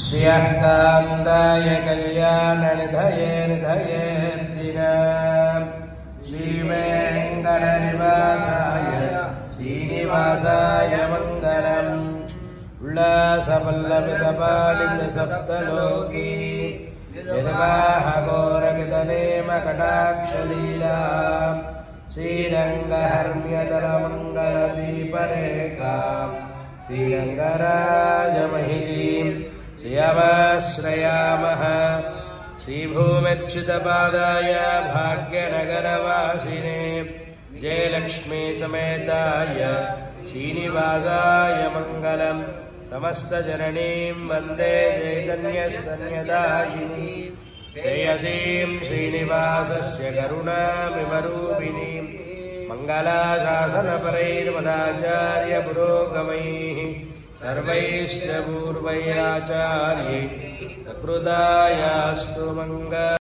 श्रियःकान्ताय कल्याणनिधये निधयेऽर्दिना श्रीवेङ्कटनिवासाय श्रीनिवासाय मङ्गलम् उल्लासपल्लवितपालितसप्तलोकी निर्वाहघोरकृतनेमकटाक्षलीला श्रीरङ्गहर्म्यतरमङ्गलदीपरेखाम् श्रीरङ्गराजमहिषीम् श्रियमाश्रयामः श्रीभूम्यच्युतपादाय भाग्यनगरवासिने जयलक्ष्मी समेताय श्रीनिवासाय मङ्गलम् समस्तजननीं वन्दे चैतन्यस्तन्यदायिनी श्रेयसीं श्रीनिवासस्य करुणामिवरूपिणीं मङ्गलाशासनपरैर्मदाचार्यपुरोगमैः सर्वैश्च पूर्वैराचार्यैः सकृदायास्तु मङ्गलम्।